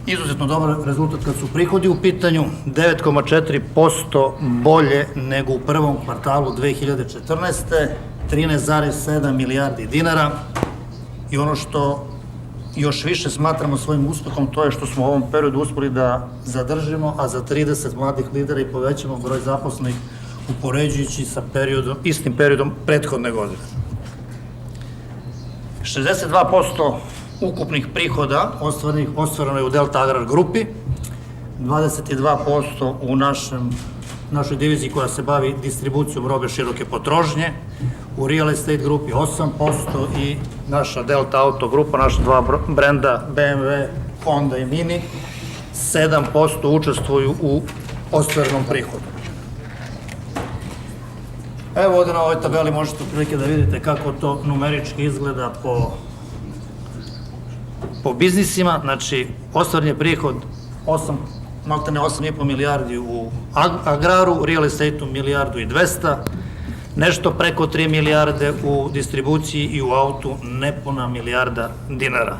Izuzetno dobar rezultat kad su prihodi u pitanju, 9,4% bolje nego u prvom kvartalu 2014. 13,7 milijardi dinara i ono što još više smatramo svojim uspehom, to je što smo u ovom periodu uspeli da zadržimo, a za 30 mladih lidera i povećamo broj zaposlenih upoređujući sa istim periodom prethodne godine. 62% ukupnih prihoda ostvareno je u Delta Agrar grupi, 22% u našoj diviziji koja se bavi distribucijom robe široke potrošnje, u Real Estate grupi 8% i naša Delta Auto grupa, naša dva brenda BMW, Honda i Mini, 7% učestvuju u ostvarenom prihodu. Evo ovde na ovoj tabeli možete otprilike da vidite kako to numerički izgleda po biznisima. Znači, ostvaren je prihod maltene 8,5 milijardi u agraru, real estate-u milijardu i 200, nešto preko 3 milijarde u distribuciji i u autu nepuna milijarda dinara.